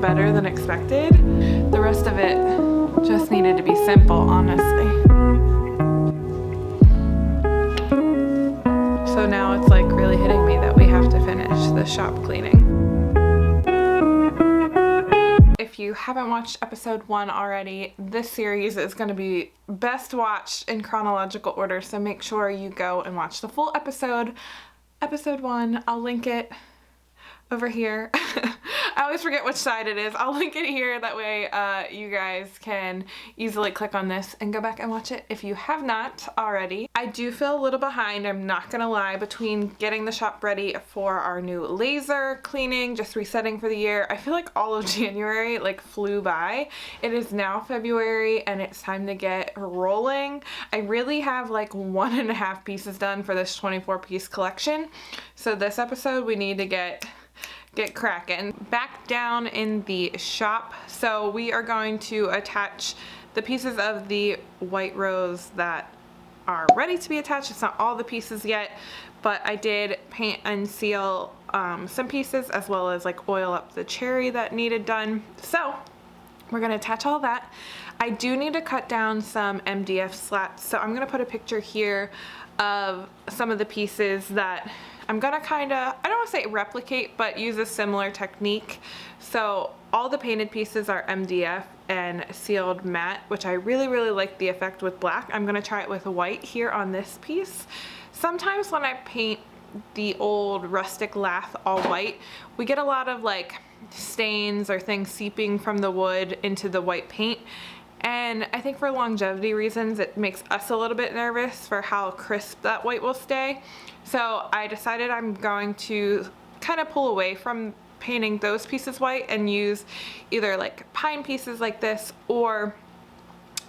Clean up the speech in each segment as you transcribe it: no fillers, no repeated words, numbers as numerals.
better than expected. The rest of it just needed to be simple, honestly. So now it's like really hitting me that we have to finish the shop cleaning. If you haven't watched episode 1 already, this series is going to be best watched in chronological order, so make sure you go and watch the full episode. Episode 1, I'll link it over here. I always forget which side it is. I'll link it here, that way you guys can easily click on this and go back and watch it if you have not already. I do feel a little behind, I'm not gonna lie, between getting the shop ready for our new laser cleaning, just resetting for the year. I feel like all of January like flew by. It is now February and it's time to get rolling. I really have like 1.5 pieces done for this 24-piece collection. So this episode we need to get cracking. Back down in the shop, so we are going to attach the pieces of the white rose that are ready to be attached. It's not all the pieces yet, but I did paint and seal some pieces, as well as like oil up the cherry that needed done. So we're gonna attach all that. I do need to cut down some MDF slats, so I'm gonna put a picture here of some of the pieces that I'm gonna kinda, I don't wanna say replicate, but use a similar technique. So all the painted pieces are MDF and sealed matte, which I really like the effect with black. I'm gonna try it with white here on this piece. Sometimes when I paint the old rustic lath all white, we get a lot of like stains or things seeping from the wood into the white paint. And I think for longevity reasons, it makes us a little bit nervous for how crisp that white will stay. So I decided I'm going to kind of pull away from painting those pieces white and use either like pine pieces like this, or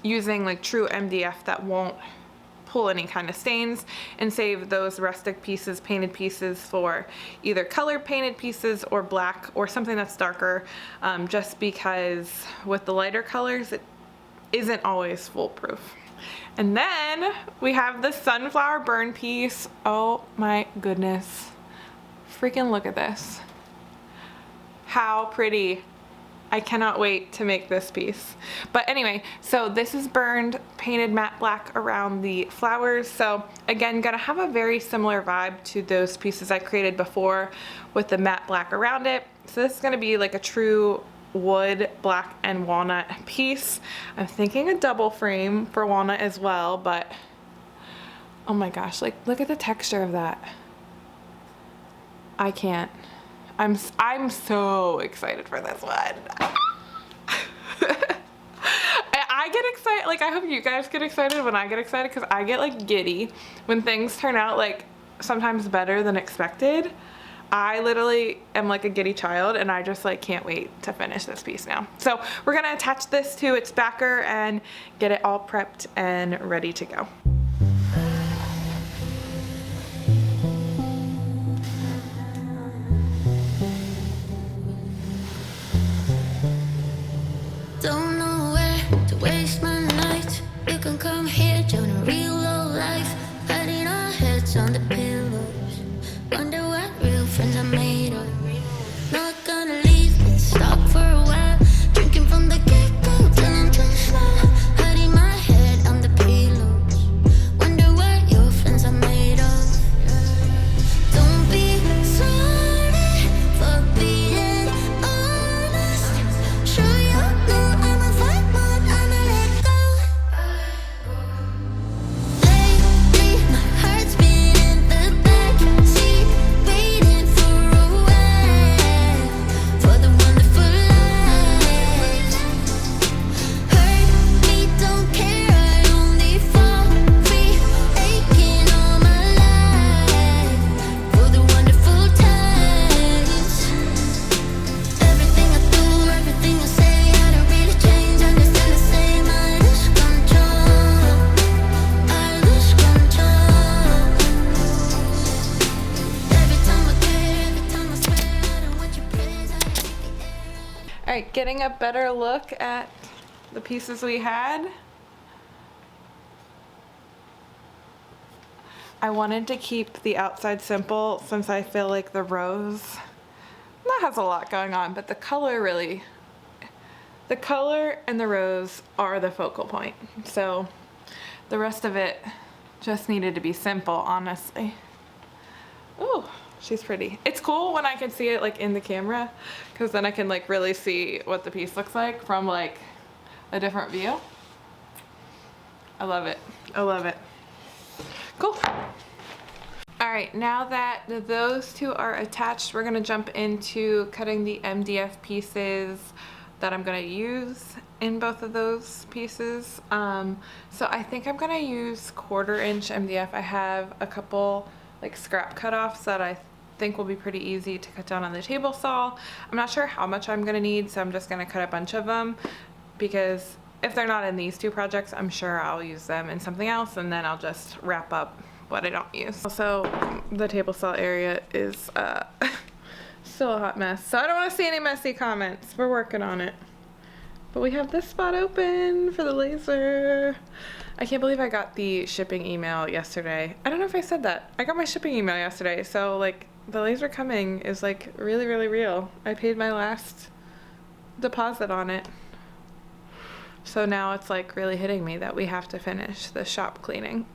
using like true MDF that won't pull any kind of stains, and save those rustic pieces, painted pieces, for either colored painted pieces or black or something that's darker, just because with the lighter colors it isn't always foolproof. And then we have the sunflower burn piece. Oh my goodness. Freaking look at this. How pretty. I cannot wait to make this piece. But anyway, so this is burned, painted matte black around the flowers. So again, gonna have a very similar vibe to those pieces I created before with the matte black around it. So this is gonna be like a true wood, black, and walnut piece. I'm thinking a double frame for walnut as well, but oh my gosh, like look at the texture of that. I can't. I'm so excited for this one. I get excited, like I hope you guys get excited when I get excited, because I get like giddy when things turn out like sometimes better than expected. I literally am like a giddy child, and I just like can't wait to finish this piece now. So we're gonna attach this to its backer and get it all prepped and ready to go. Don't know where to waste my night. You can come here, join a real low life. Hiding our heads on the pillows. Wonder what real friends are made of. Not gonna leave, been stuck for a while. Drinking from the get-go till I'm too smile. Hiding my head on the pillows. Wonder what your friends are made of. Don't be sorry for being honest. Sure you know I'm a fight, but I'ma let go. Lately, my heart's been in the back seat, waiting for a while, for the wonderful life. Hurt me, don't care, I only fall free, aching all my life, for the wonderful times. Everything I do, everything I say, I don't really change, I'm just in the same. I lose control, I lose control. Every time I care, every time I swear, I don't want your praise, I hate the air. All right, getting a better look at the pieces we had. I wanted to keep the outside simple, since I feel like the rose, that has a lot going on, but the color really The color and the rose are the focal point. So the rest of it just needed to be simple, honestly. Oh, she's pretty. It's cool when I can see it like in the camera, because then I can like really see what the piece looks like from like a different view. I love it. I love it. Cool. All right, now that those two are attached, we're gonna jump into cutting the MDF pieces that I'm gonna use in both of those pieces. So I think I'm gonna use 1/4 inch MDF. I have a couple like scrap cutoffs that I think will be pretty easy to cut down on the table saw. I'm not sure how much I'm gonna need, so I'm just gonna cut a bunch of them, because if they're not in these two projects, I'm sure I'll use them in something else, and then I'll just wrap up what I don't use. Also, the table saw area is still a hot mess, so I don't want to see any messy comments. We're working on it. But we have this spot open for the laser. I can't believe I got the shipping email yesterday. I don't know if I said that. I got my shipping email yesterday, so like the laser coming is like really, really real. I paid my last deposit on it. So now it's like really hitting me that we have to finish the shop cleaning.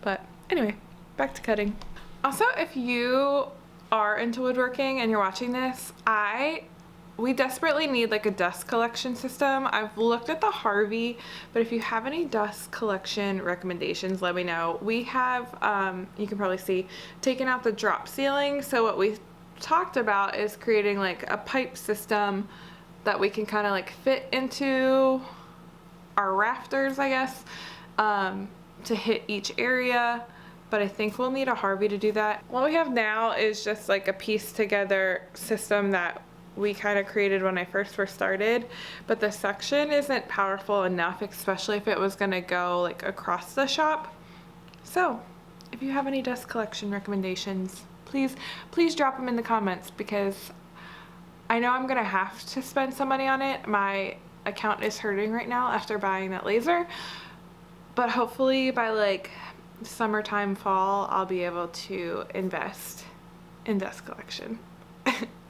But anyway, back to cutting. Also, if you are into woodworking and you're watching this, we desperately need like a dust collection system. I've looked at the Harvey, but if you have any dust collection recommendations, let me know. We have, you can probably see, taken out the drop ceiling. So what we talked about is creating like a pipe system that we can kind of like fit into our rafters, I guess, to hit each area. But I think we'll need a Harvey to do that. What we have now is just like a piece together system that we kind of created when I first started, but the suction isn't powerful enough, especially if it was gonna go like across the shop. So if you have any dust collection recommendations, please drop them in the comments, because I know I'm gonna have to spend some money on it. My account is hurting right now after buying that laser, but hopefully by like summertime, fall, I'll be able to invest in dust collection.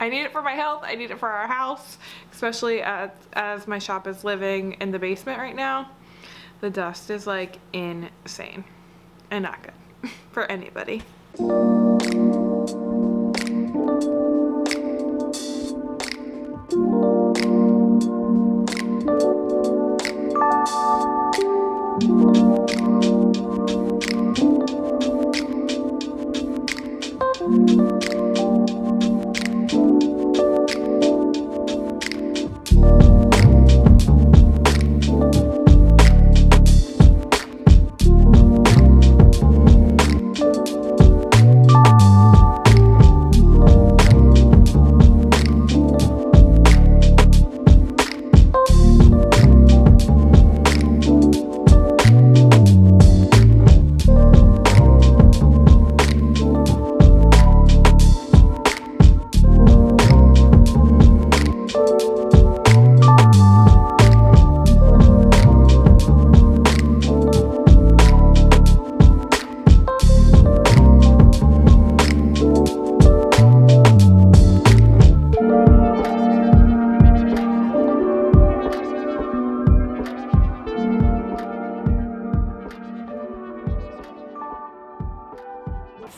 I need it for my health. I need it for our house, especially as my shop is living in the basement right now. The dust is like insane and not good for anybody.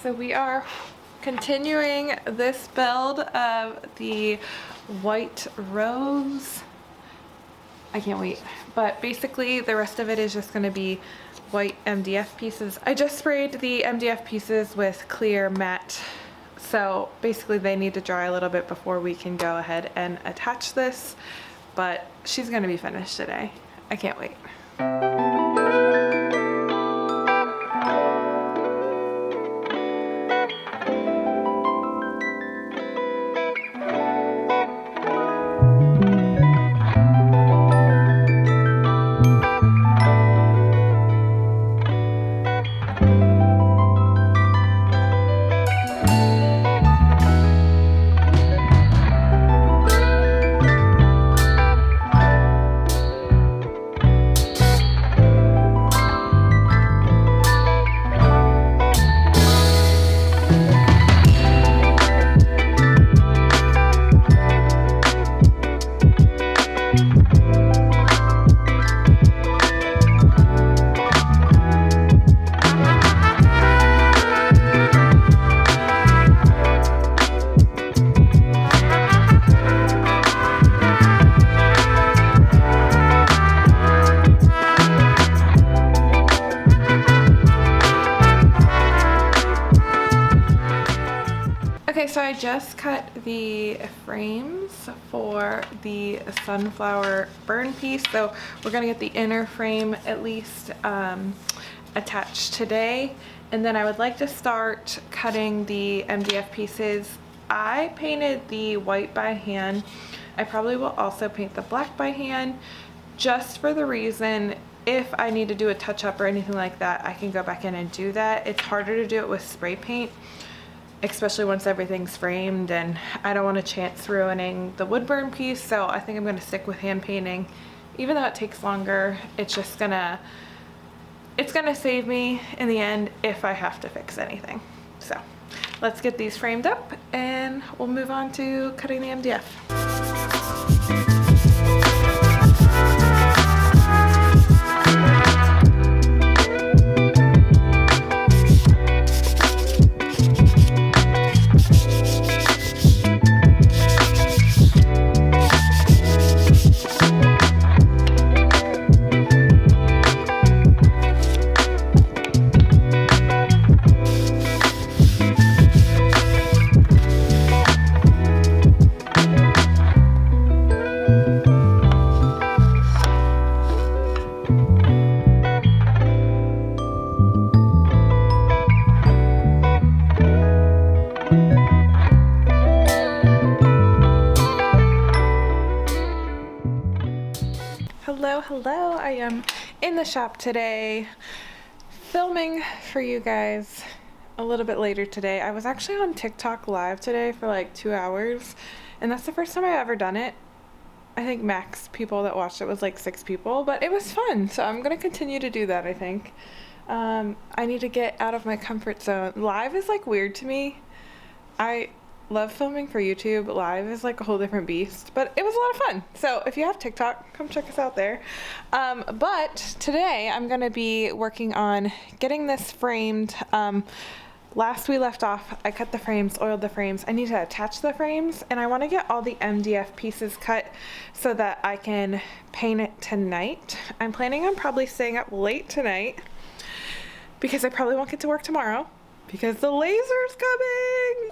So we are continuing this build of the white rose. I can't wait. But basically the rest of it is just going to be white MDF pieces. I just sprayed the MDF pieces with clear matte. So basically they need to dry a little bit before we can go ahead and attach this. But she's going to be finished today. I can't wait. just cut the frames for the sunflower burn piece, so we're gonna get the inner frame at least attached today, and then I would like to start cutting the MDF pieces. I painted the white by hand. I probably will also paint the black by hand, just for the reason if I need to do a touch-up or anything like that, I can go back in and do that. It's harder to do it with spray paint, especially once everything's framed, and I don't want to chance ruining the wood burn piece, so I think I'm going to stick with hand painting. Even though it takes longer, it's gonna save me in the end if I have to fix anything. So let's get these framed up and we'll move on to cutting the MDF. Hello, I am in the shop today filming for you guys a little bit later today. I was actually on TikTok live today for like 2 hours, and that's the first time I've ever done it. I think max people that watched it was like 6 people, but it was fun, so I'm gonna continue to do that. I think I need to get out of my comfort zone. Live is like weird to me. I love filming for YouTube. Live is like a whole different beast, but it was a lot of fun. So if you have TikTok, come check us out there. But today I'm going to be working on getting this framed. Last we left off, I cut the frames, oiled the frames. I need to attach the frames, and I want to get all the MDF pieces cut so that I can paint it tonight. I'm planning on probably staying up late tonight because I probably won't get to work tomorrow because the laser's coming.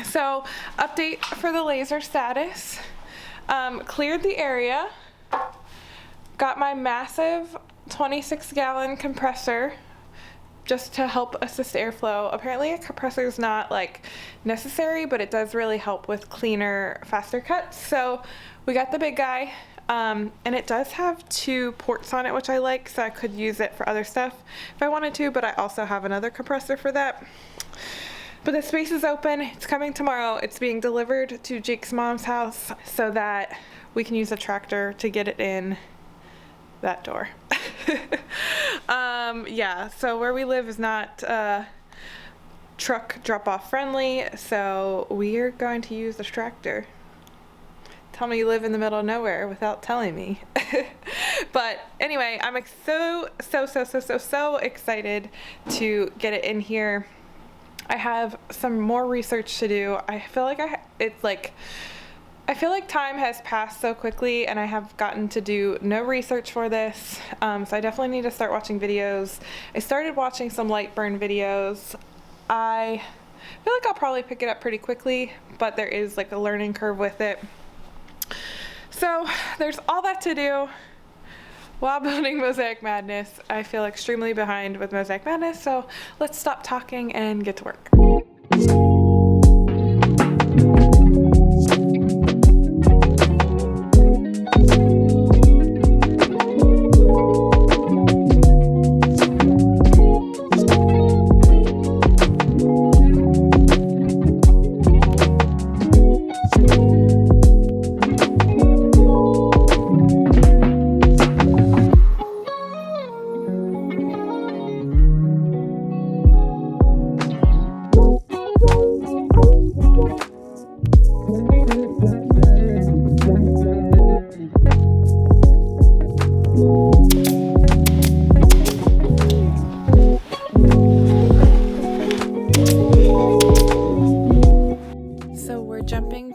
So, update for the laser status. Cleared the area. Got my massive 26-gallon compressor just to help assist airflow. Apparently a compressor is not like necessary, but it does really help with cleaner, faster cuts. So we got the big guy, and it does have 2 ports on it, which I like, so I could use it for other stuff if I wanted to, but I also have another compressor for that. But the space is open. It's coming tomorrow. It's being delivered to Jake's mom's house so that we can use a tractor to get it in that door. Yeah, so where we live is not truck drop-off friendly, so we are going to use the tractor. Tell me you live in the middle of nowhere without telling me. But anyway, I'm so excited to get it in here. I have some more research to do. I feel like I feel like time has passed so quickly, and I have gotten to do no research for this. So I definitely need to start watching videos. I started watching some light burn videos. I feel like I'll probably pick it up pretty quickly, but there is like a learning curve with it. So there's all that to do while building Mosaic Madness. I feel extremely behind with Mosaic Madness, so let's stop talking and get to work.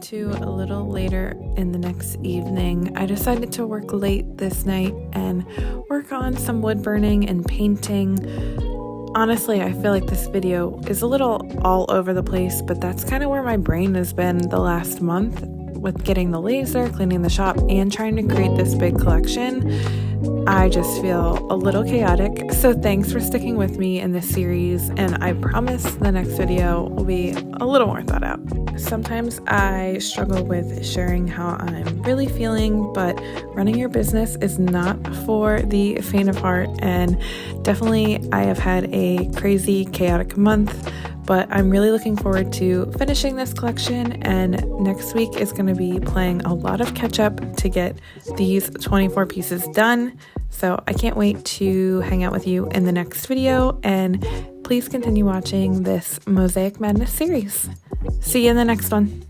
To a little later in the next evening. I decided to work late this night and work on some wood burning and painting Honestly, I feel like this video is a little all over the place, but that's kind of where my brain has been the last month with getting the laser, cleaning the shop, and trying to create this big collection. I just feel a little chaotic. So thanks for sticking with me in this series, and I promise the next video will be a little more thought out. Sometimes I struggle with sharing how I'm really feeling, but running your business is not for the faint of heart, and definitely I have had a crazy, chaotic month. But I'm really looking forward to finishing this collection, and next week is going to be playing a lot of catch up to get these 24 pieces done. So I can't wait to hang out with you in the next video, and please continue watching this Mosaic Madness series. See you in the next one.